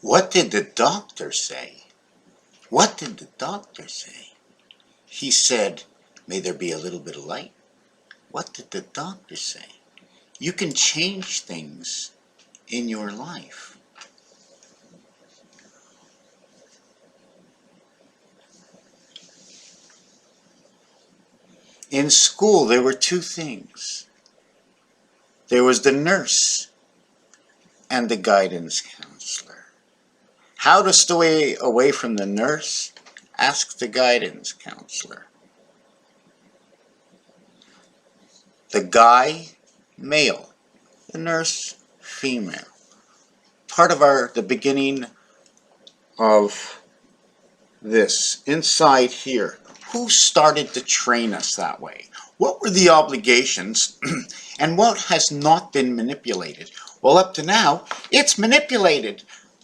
What did the doctor say? What did the doctor say? He said, may there be a little bit of light. What did the doctor say? You can change things in your life. In school, there were two things. There was the nurse and the guidance counselor. How to stay away from the nurse? Ask the guidance counselor. The guy, male. The nurse, female. Part of the beginning of this, inside here, who started to train us that way? What were the obligations and what has not been manipulated? Well, up to now, it's manipulated.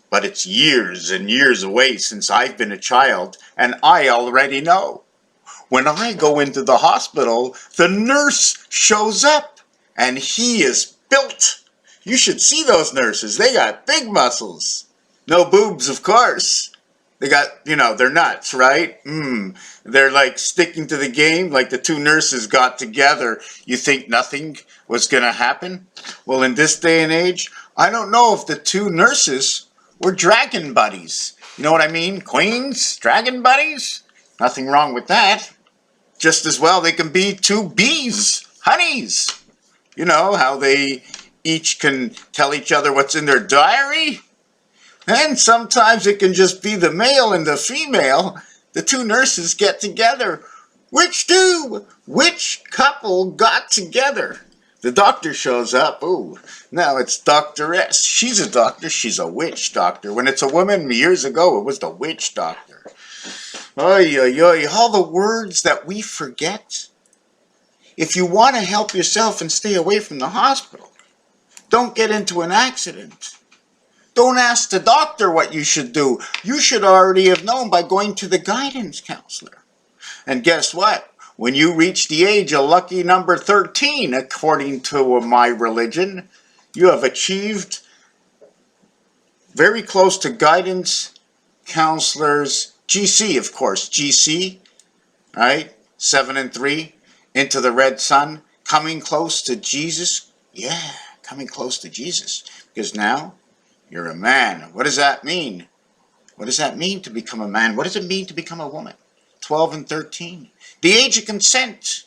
But it's years and years away since I've been a child, and I already know. When I go into the hospital, the nurse shows up, and he is built. You should see those nurses. They got big muscles. No boobs, of course. They got, they're nuts, right? They're like sticking to the game like the two nurses got together. You think nothing was going to happen? Well, in this day and age, I don't know if the two nurses were dragon buddies. You know what I mean? Queens, dragon buddies? Nothing wrong with that. Just as well they can be two bees, honeys. You know how they each can tell each other what's in their diary? And sometimes it can just be the male and the female. The two nurses get together. Which couple got together? The doctor shows up. Ooh, now it's Dr. S. She's a doctor. She's a witch doctor. When it's a woman, years ago, it was the witch doctor. Oy, oy, oy. All the words that we forget. If you want to help yourself and stay away from the hospital, don't get into an accident. Don't ask the doctor what you should do. You should already have known by going to the guidance counselor. And guess what? When you reach the age of lucky number 13, according to my religion, you have achieved very close to guidance counselors, GC, of course, GC, right? 7 and 3, into the red sun, coming close to Jesus. Yeah, coming close to Jesus. Because now, you're a man. What does that mean? What does that mean to become a man? What does it mean to become a woman? 12 and 13. The age of consent.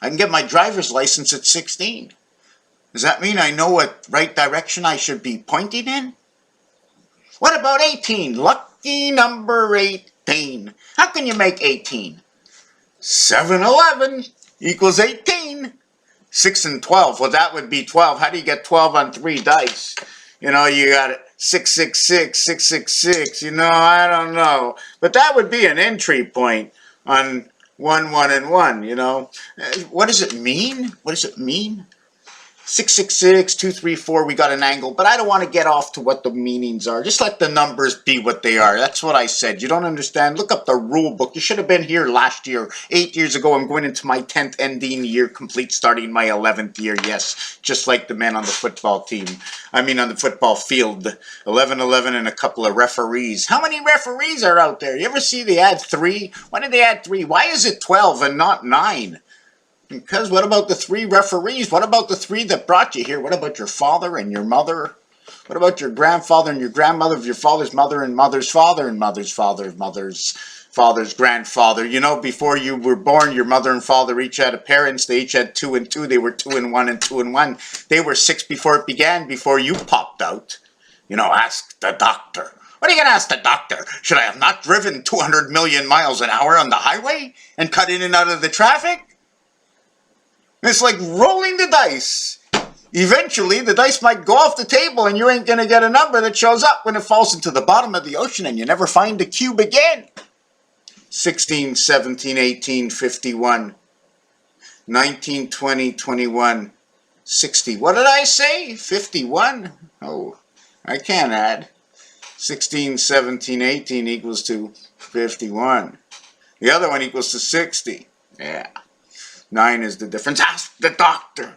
I can get my driver's license at 16. Does that mean I know what right direction I should be pointing in? What about 18? Lucky number 18. How can you make 18? 711 equals 18. 6 and 12. Well, that would be 12. How do you get 12 on 3 dice? You got 666, 666. I don't know. But that would be an entry point on 1, 1, and 1, What does it mean? What does it mean? 666, 234, we got an angle, but I don't want to get off to what the meanings are. Just let the numbers be what they are. That's what I said. You don't understand? Look up the rule book. You should have been here last year. 8 years ago, I'm going into my 10th ending year, complete starting my 11th year. Yes, just like the men on the football team. On the football field. 11-11 and a couple of referees. How many referees are out there? You ever see they add 3? Why did they add 3? Why is it 12 and not 9? Because what about the 3 referees? What about the 3 that brought you here? What about your father and your mother? What about your grandfather and your grandmother, of your father's mother and mother's father and mother's father, mother's father's grandfather? Before you were born, your mother and father each had parents. They each had 2 and 2. They were 2 and 1 and 2 and 1. They were 6 before it began, before you popped out. Ask the doctor. What are you going to ask the doctor? Should I have not driven 200 million miles an hour on the highway and cut in and out of the traffic? It's like rolling the dice. Eventually, the dice might go off the table and you ain't going to get a number that shows up when it falls into the bottom of the ocean and you never find the cube again. 16, 17, 18, 51, 19, 20, 21, 60. What did I say? 51? Oh, I can't add. 16, 17, 18 equals to 51. The other one equals to 60. Yeah. 9 is the difference. Ask the doctor.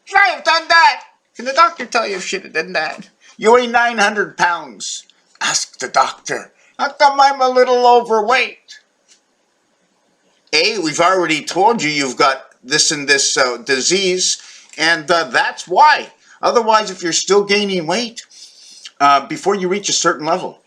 Should I have done that? Can the doctor tell you if should have done that? You weigh 900 pounds. Ask the doctor. How come I'm a little overweight? A, we've already told you you've got this and this disease, and that's why. Otherwise, if you're still gaining weight, before you reach a certain level,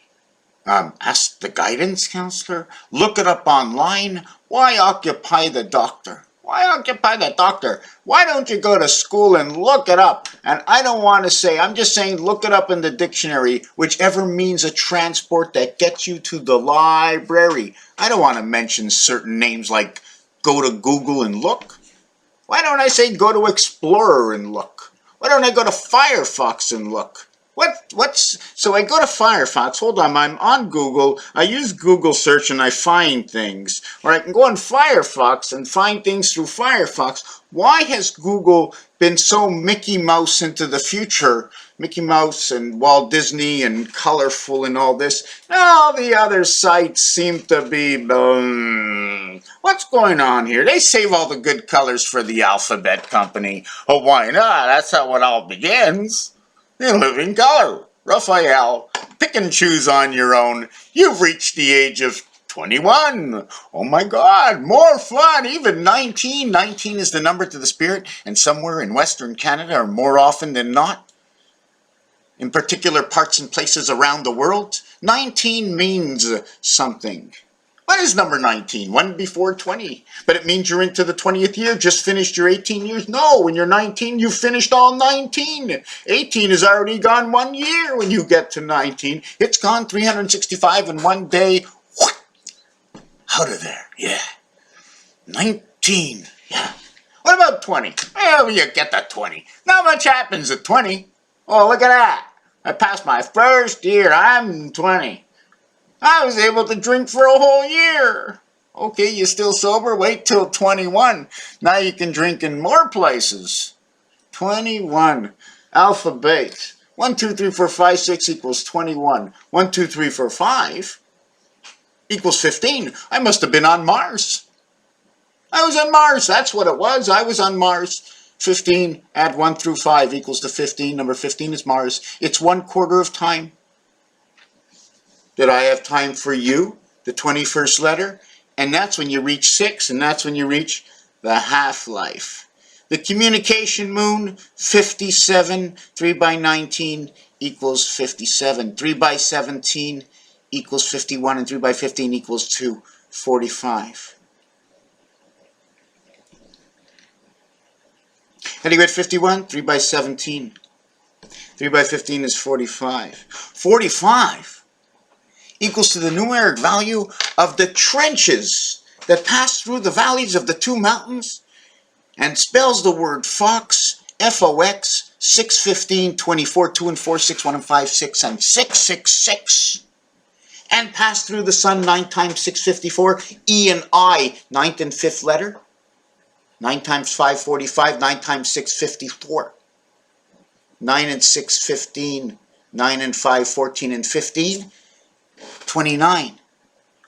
ask the guidance counselor, look it up online. Why occupy the doctor? Why occupy the doctor? Why don't you go to school and look it up? And I don't want to say, I'm just saying look it up in the dictionary, whichever means of transport that gets you to the library. I don't want to mention certain names like go to Google and look. Why don't I say go to Explorer and look? Why don't I go to Firefox and look? So I go to Firefox, hold on, I'm on Google, I use Google search and I find things. Or I can go on Firefox and find things through Firefox. Why has Google been so Mickey Mouse into the future? Mickey Mouse and Walt Disney and colorful and all this. All the other sites seem to be, what's going on here? They save all the good colors for the alphabet company. Oh, why not? That's how it all begins. In living color. Raphael, pick and choose on your own. You've reached the age of 21. Oh my God, more fun. Even 19. 19 is the number to the spirit, and somewhere in Western Canada, or more often than not, in particular parts and places around the world, 19 means something. What is number 19? One before 20. But it means you're into the 20th year, just finished your 18 years. No, when you're 19, you've finished all 19. 18 has already gone 1 year when you get to 19. It's gone 365 in 1 day. Out of there, yeah. 19, yeah. What about 20? Well, you get to 20. Not much happens at 20. Oh, look at that. I passed my first year. I'm 20. I was able to drink for a whole year. Okay, you still sober? Wait till 21. Now you can drink in more places. 21. Alphabet. 1, 2, 3, 4, 5, 6 equals 21. 1, 2, 3, 4, 5 equals 15. I must have been on Mars. I was on Mars. That's what it was. I was on Mars. 15, add 1 through 5 equals to 15. Number 15 is Mars. It's 1/4 of time. Did I have time for you, the 21st letter? And that's when you reach 6, and that's when you reach the half-life. The communication moon, 57, 3 by 19 equals 57. 3 by 17 equals 51, and 3 by 15 equals 2, 45. How do you get 51? 3 by 17. 3 by 15 is 45. 45 equals to the numeric value of the trenches that pass through the valleys of the two mountains and spells the word fox, F-O-X, 6, 15, 24, 2 and 4, 6, 1 and 5, 6, and 6, 6, 6. And pass through the sun 9 times 6, 54, E and I, 9th and 5th letter. 9 times 5, 45, 9 times 6, 54. 9 and 6, 15, 9 and 5, 14 and 15. 29.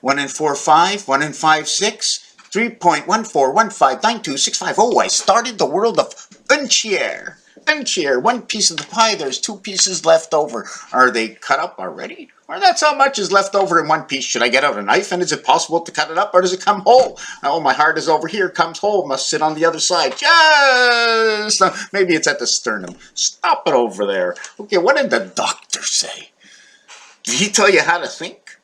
1 and 4, 5. 1 and 5, 6. 3.14159265. Oh, I started the world of Unchier. Unchier. 1 piece of the pie. There's 2 pieces left over. Are they cut up already? Or that's how much is left over in 1 piece. Should I get out a knife, and is it possible to cut it up, or does it come whole? Oh, my heart is over here. Comes whole. Must sit on the other side. Just maybe it's at the sternum. Stop it over there. Okay, what did the doctor say? Did he tell you how to think?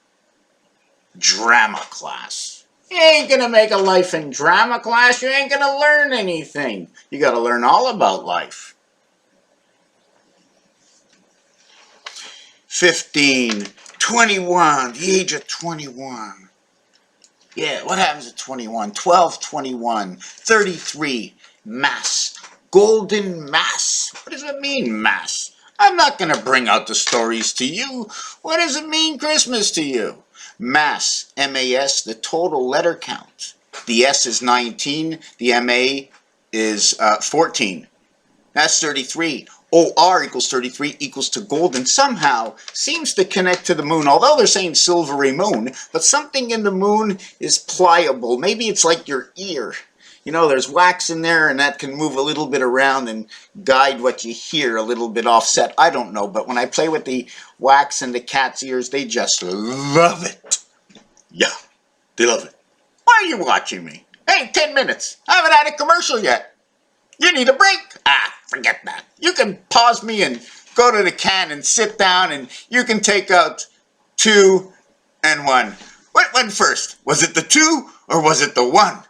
Drama class. You ain't gonna make a life in drama class. You ain't gonna learn anything. You gotta learn all about life. 15, 21, the age of 21. Yeah, what happens at 21? 12, 21, 33, mass. Golden mass. What does it mean, mass? I'm not going to bring out the stories to you. What does it mean, Christmas, to you? Mass, M-A-S, the total letter count. The S is 19, the M-A is 14. That's 33. O-R equals 33 equals to golden. Somehow seems to connect to the moon, although they're saying silvery moon, but something in the moon is pliable. Maybe it's like your ear. You know, there's wax in there, and that can move a little bit around and guide what you hear a little bit offset. I don't know, but when I play with the wax and the cat's ears, they just love it. Yeah, they love it. Why are you watching me? Hey, 10 minutes. I haven't had a commercial yet. You need a break? Ah, forget that. You can pause me and go to the can and sit down, and you can take out 2 and 1. What went first? Was it the 2 or was it the 1?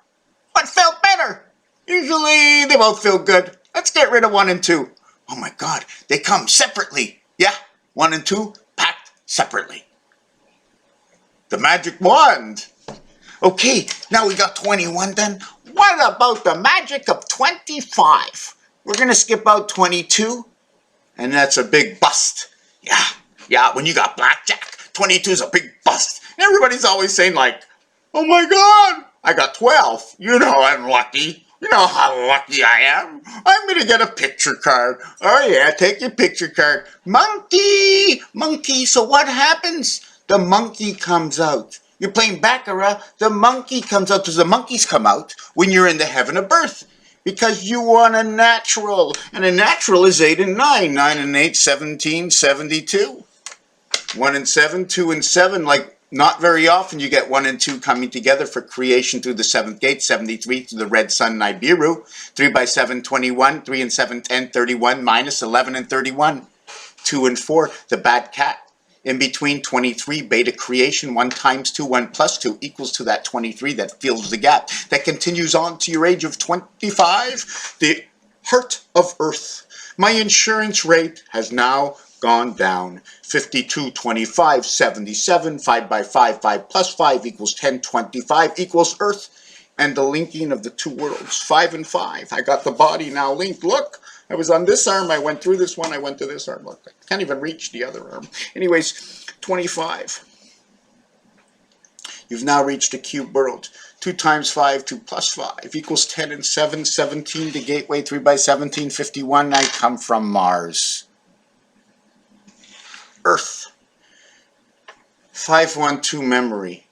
What felt better? Usually they both feel good. Let's get rid of 1 and 2. Oh my God, they come separately. Yeah, 1 and 2 packed separately. The magic wand. Okay, now we got 21 then. What about the magic of 25? We're going to skip out 22, and that's a big bust. Yeah, when you got blackjack, 22 is a big bust. Everybody's always saying like, oh my God, I got 12. You know I'm lucky. You know how lucky I am. I'm going to get a picture card. Oh yeah, take your picture card. Monkey! Monkey, so what happens? The monkey comes out. You're playing Baccarat, the monkey comes out. Does the monkeys come out when you're in the heaven of birth? Because you won a natural. And a natural is 8 and 9. 9 and 8, 17, 72. 1 and 7, 2 and 7, like not very often you get 1 and 2 coming together for creation through the 7th gate, 73 through the red sun Nibiru, 3 by 7, 21, 3 and 7, 10, 31, minus 11 and 31, 2 and 4, the bad cat. In between 23, beta creation, 1 times 2, 1 plus 2 equals to that 23 that fills the gap. That continues on to your age of 25, the heart of earth. My insurance rate has now gone down. 52, 25, 77, 5 by 5, 5 plus 5 equals 10, 25 equals earth. And the linking of the 2 worlds, 5 and 5. I got the body now linked. Look, I was on this arm, I went through this one, I went to this arm. Look, I can't even reach the other arm. Anyways, 25. You've now reached a cube world. 2 times 5, 2 plus 5 equals 10 and 7, 17. The gateway, 3 by 17, 51. I come from Mars. Earth. 512 memory.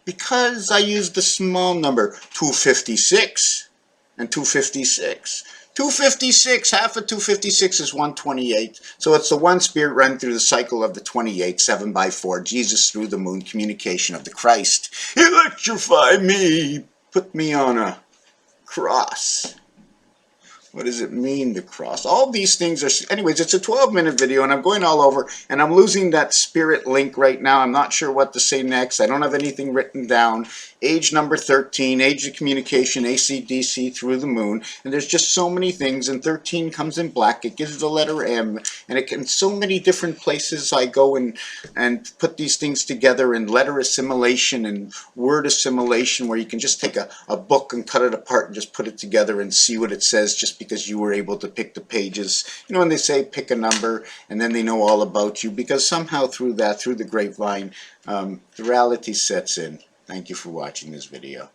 Because I used the small number 256 and 256. 256, half of 256 is 128. So it's the one spirit run through the cycle of the 28, 7 by 4. Jesus through the moon, communication of the Christ. Electrify me. Put me on a cross. What does it mean to cross? All these things are... Anyways, it's a 12-minute video, and I'm going all over, and I'm losing that spirit link right now. I'm not sure what to say next. I don't have anything written down. Age number 13, age of communication, AC/DC through the moon. And there's just so many things, and 13 comes in black. It gives the letter M, and it can... So many different places I go and put these things together in letter assimilation and word assimilation, where you can just take a book and cut it apart and just put it together and see what it says just because you were able to pick the pages. You know, when they say pick a number, and then they know all about you, because somehow through that, through the grapevine, the reality sets in. Thank you for watching this video.